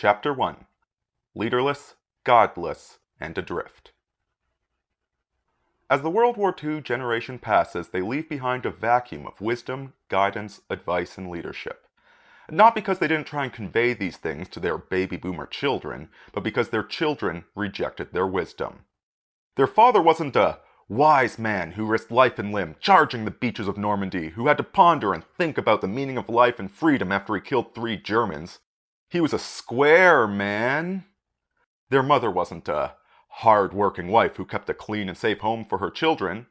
Chapter 1 Leaderless, Godless, and Adrift. As the World War II generation passes, they leave behind a vacuum of wisdom, guidance, advice, and leadership. Not because they didn't try and convey these things to their baby boomer children, but because their children rejected their wisdom. Their father wasn't a wise man who risked life and limb charging the beaches of Normandy, who had to ponder and think about the meaning of life and freedom after he killed 3 Germans. He was a square man. Their mother wasn't a hard-working wife who kept a clean and safe home for her children.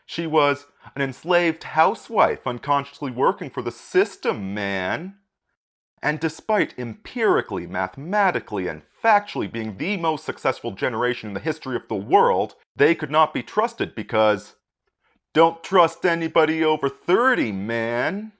She was an enslaved housewife unconsciously working for the system, man. And despite empirically, mathematically, and factually being the most successful generation in the history of the world, they could not be trusted because don't trust anybody over 30, man.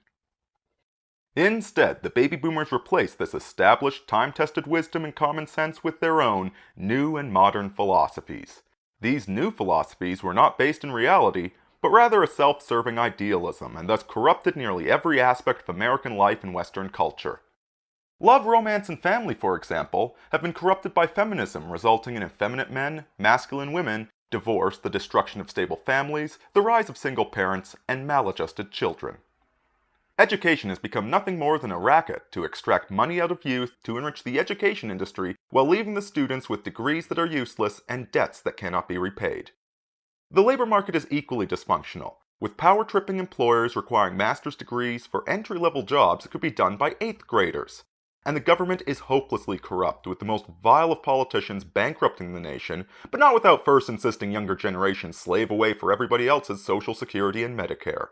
Instead, the baby boomers replaced this established, time-tested wisdom and common sense with their own new and modern philosophies. These new philosophies were not based in reality, but rather a self-serving idealism, and thus corrupted nearly every aspect of American life and Western culture. Love, romance, and family, for example, have been corrupted by feminism, resulting in effeminate men, masculine women, divorce, the destruction of stable families, the rise of single parents, and maladjusted children. Education has become nothing more than a racket to extract money out of youth to enrich the education industry while leaving the students with degrees that are useless and debts that cannot be repaid. The labor market is equally dysfunctional, with power-tripping employers requiring master's degrees for entry-level jobs that could be done by 8th graders. And the government is hopelessly corrupt, with the most vile of politicians bankrupting the nation, but not without first insisting younger generations slave away for everybody else's Social Security and Medicare.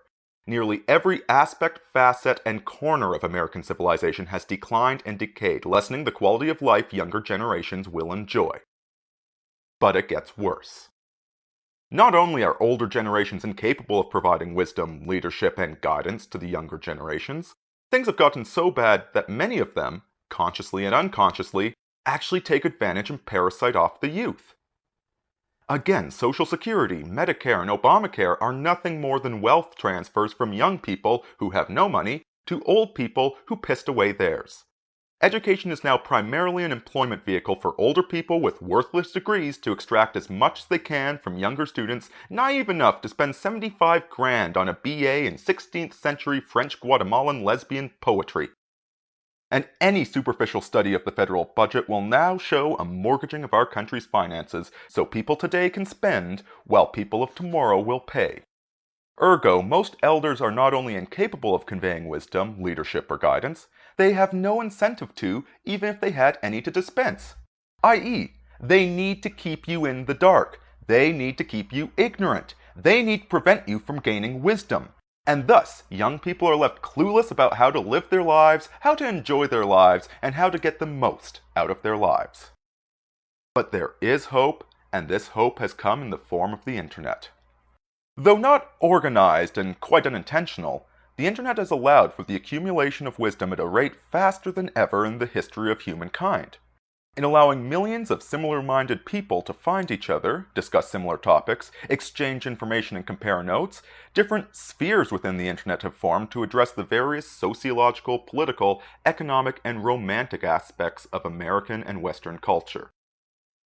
Nearly every aspect, facet, and corner of American civilization has declined and decayed, lessening the quality of life younger generations will enjoy. But it gets worse. Not only are older generations incapable of providing wisdom, leadership, and guidance to the younger generations, things have gotten so bad that many of them, consciously and unconsciously, actually take advantage and parasite off the youth. Again, Social Security, Medicare, and Obamacare are nothing more than wealth transfers from young people who have no money to old people who pissed away theirs. Education is now primarily an employment vehicle for older people with worthless degrees to extract as much as they can from younger students naive enough to spend 75 grand on a BA in 16th century French Guatemalan lesbian poetry. And any superficial study of the federal budget will now show a mortgaging of our country's finances so people today can spend while people of tomorrow will pay. Ergo, most elders are not only incapable of conveying wisdom, leadership, or guidance, they have no incentive to, even if they had any to dispense. I.e., they need to keep you in the dark. They need to keep you ignorant. They need to prevent you from gaining wisdom. And thus, young people are left clueless about how to live their lives, how to enjoy their lives, and how to get the most out of their lives. But there is hope, and this hope has come in the form of the internet. Though not organized and quite unintentional, the internet has allowed for the accumulation of wisdom at a rate faster than ever in the history of humankind. In allowing millions of similar-minded people to find each other, discuss similar topics, exchange information and compare notes, different spheres within the internet have formed to address the various sociological, political, economic, and romantic aspects of American and Western culture.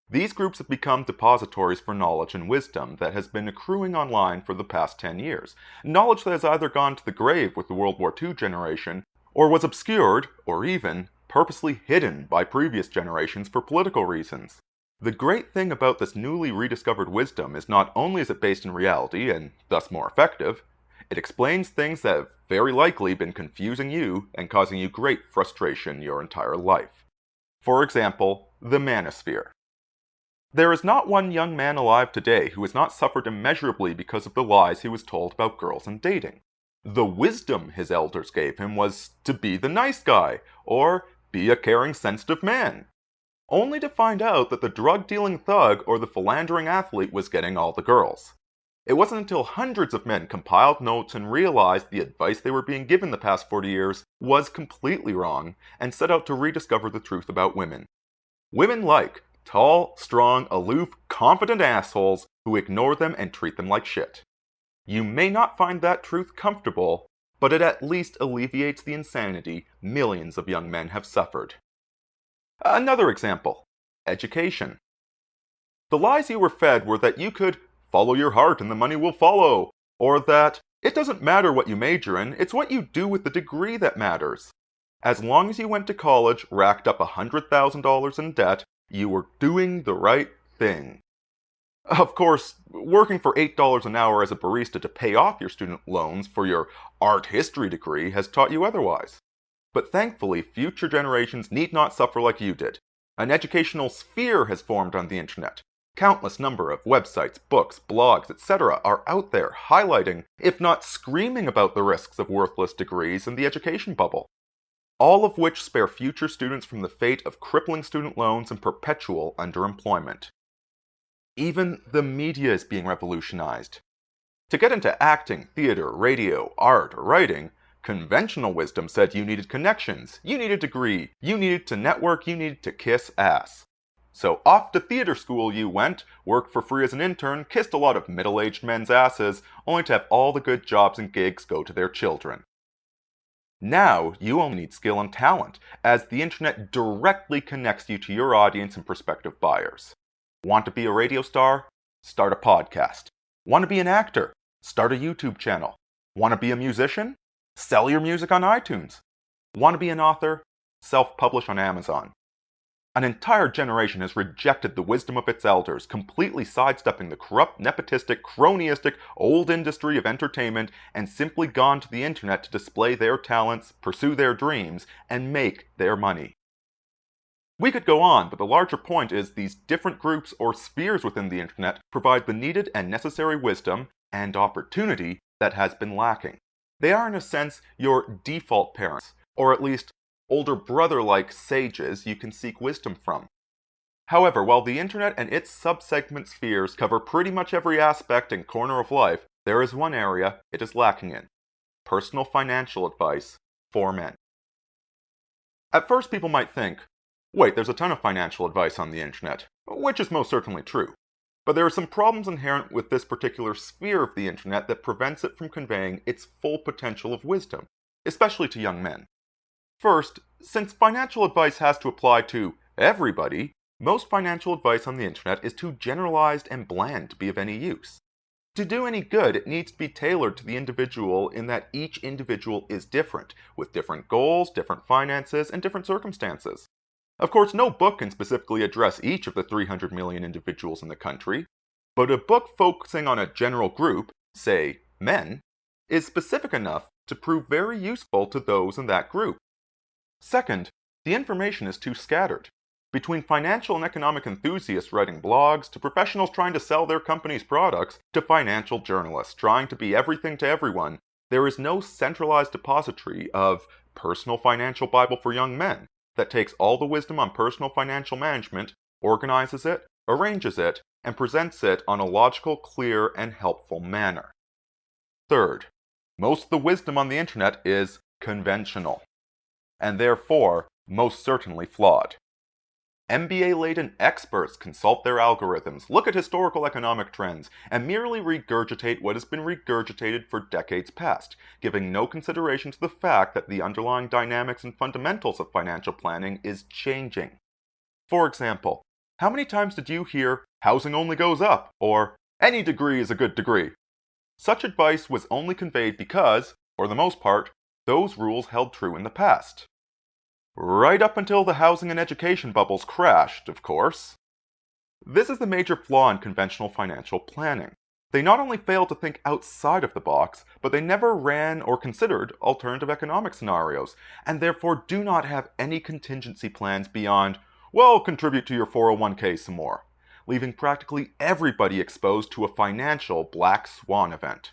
These groups have become depositories for knowledge and wisdom that has been accruing online for the past 10 years. Knowledge that has either gone to the grave with the World War II generation, or was obscured, or even purposely hidden by previous generations for political reasons. The great thing about this newly rediscovered wisdom is not only is it based in reality, and thus more effective, it explains things that have very likely been confusing you and causing you great frustration your entire life. For example, the Manosphere. There is not one young man alive today who has not suffered immeasurably because of the lies he was told about girls and dating. The wisdom his elders gave him was to be the nice guy, or be a caring, sensitive man. Only to find out that the drug-dealing thug or the philandering athlete was getting all the girls. It wasn't until hundreds of men compiled notes and realized the advice they were being given the past 40 years was completely wrong and set out to rediscover the truth about women. Women like tall, strong, aloof, confident assholes who ignore them and treat them like shit. You may not find that truth comfortable, but it at least alleviates the insanity millions of young men have suffered. Another example: education. The lies you were fed were that you could follow your heart and the money will follow, or that it doesn't matter what you major in, it's what you do with the degree that matters. As long as you went to college, racked up $100,000 in debt, you were doing the right thing. Of course, working for $8 an hour as a barista to pay off your student loans for your art history degree has taught you otherwise. But thankfully, future generations need not suffer like you did. An educational sphere has formed on the internet. Countless number of websites, books, blogs, etc. are out there highlighting, if not screaming about the risks of worthless degrees in the education bubble. All of which spare future students from the fate of crippling student loans and perpetual underemployment. Even the media is being revolutionized. To get into acting, theater, radio, art, or writing, conventional wisdom said you needed connections, you needed a degree, you needed to network, you needed to kiss ass. So off to theater school you went, worked for free as an intern, kissed a lot of middle-aged men's asses, only to have all the good jobs and gigs go to their children. Now, you only need skill and talent, as the internet directly connects you to your audience and prospective buyers. Want to be a radio star? Start a podcast. Want to be an actor? Start a YouTube channel. Want to be a musician? Sell your music on iTunes. Want to be an author? Self-publish on Amazon. An entire generation has rejected the wisdom of its elders, completely sidestepping the corrupt, nepotistic, cronyistic, old industry of entertainment, and simply gone to the internet to display their talents, pursue their dreams, and make their money. We could go on, but the larger point is these different groups or spheres within the internet provide the needed and necessary wisdom and opportunity that has been lacking. They are, in a sense, your default parents, or at least older brother-like sages you can seek wisdom from. However, while the internet and its sub-segment spheres cover pretty much every aspect and corner of life, there is one area it is lacking in: personal financial advice for men. At first, people might think, wait, there's a ton of financial advice on the internet, which is most certainly true. But there are some problems inherent with this particular sphere of the internet that prevents it from conveying its full potential of wisdom, especially to young men. First, since financial advice has to apply to everybody, most financial advice on the internet is too generalized and bland to be of any use. To do any good, it needs to be tailored to the individual in that each individual is different, with different goals, different finances, and different circumstances. Of course, no book can specifically address each of the 300 million individuals in the country, but a book focusing on a general group, say, men, is specific enough to prove very useful to those in that group. Second, the information is too scattered. Between financial and economic enthusiasts writing blogs, to professionals trying to sell their company's products, to financial journalists trying to be everything to everyone, there is no centralized depository of Personal Financial Bible for Young Men that takes all the wisdom on personal financial management, organizes it, arranges it, and presents it on a logical, clear, and helpful manner. Third, most of the wisdom on the internet is conventional, and therefore most certainly flawed. MBA-laden experts consult their algorithms, look at historical economic trends, and merely regurgitate what has been regurgitated for decades past, giving no consideration to the fact that the underlying dynamics and fundamentals of financial planning is changing. For example, how many times did you hear, housing only goes up, or any degree is a good degree? Such advice was only conveyed because, for the most part, those rules held true in the past. Right up until the housing and education bubbles crashed, of course. This is the major flaw in conventional financial planning. They not only fail to think outside of the box, but they never ran or considered alternative economic scenarios, and therefore do not have any contingency plans beyond, well, contribute to your 401k some more, leaving practically everybody exposed to a financial black swan event.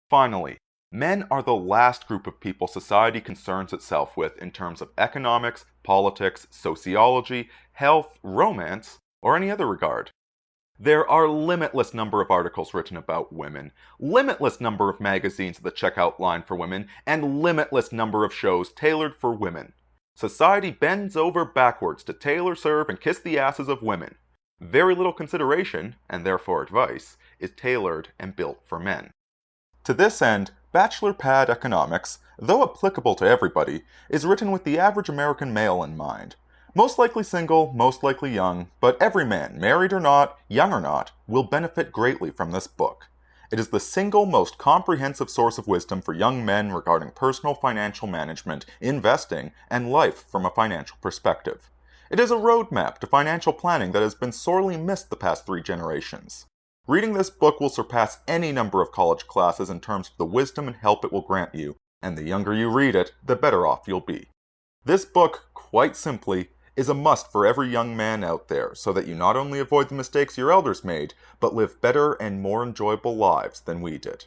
Finally, men are the last group of people society concerns itself with in terms of economics, politics, sociology, health, romance, or any other regard. There are limitless number of articles written about women, limitless number of magazines at the checkout line for women, and limitless number of shows tailored for women. Society bends over backwards to tailor, serve, and kiss the asses of women. Very little consideration, and therefore advice, is tailored and built for men. To this end, Bachelor Pad Economics, though applicable to everybody, is written with the average American male in mind. Most likely single, most likely young, but every man, married or not, young or not, will benefit greatly from this book. It is the single most comprehensive source of wisdom for young men regarding personal financial management, investing, and life from a financial perspective. It is a roadmap to financial planning that has been sorely missed the past 3 generations. Reading this book will surpass any number of college classes in terms of the wisdom and help it will grant you, and the younger you read it, the better off you'll be. This book, quite simply, is a must for every young man out there, so that you not only avoid the mistakes your elders made, but live better and more enjoyable lives than we did.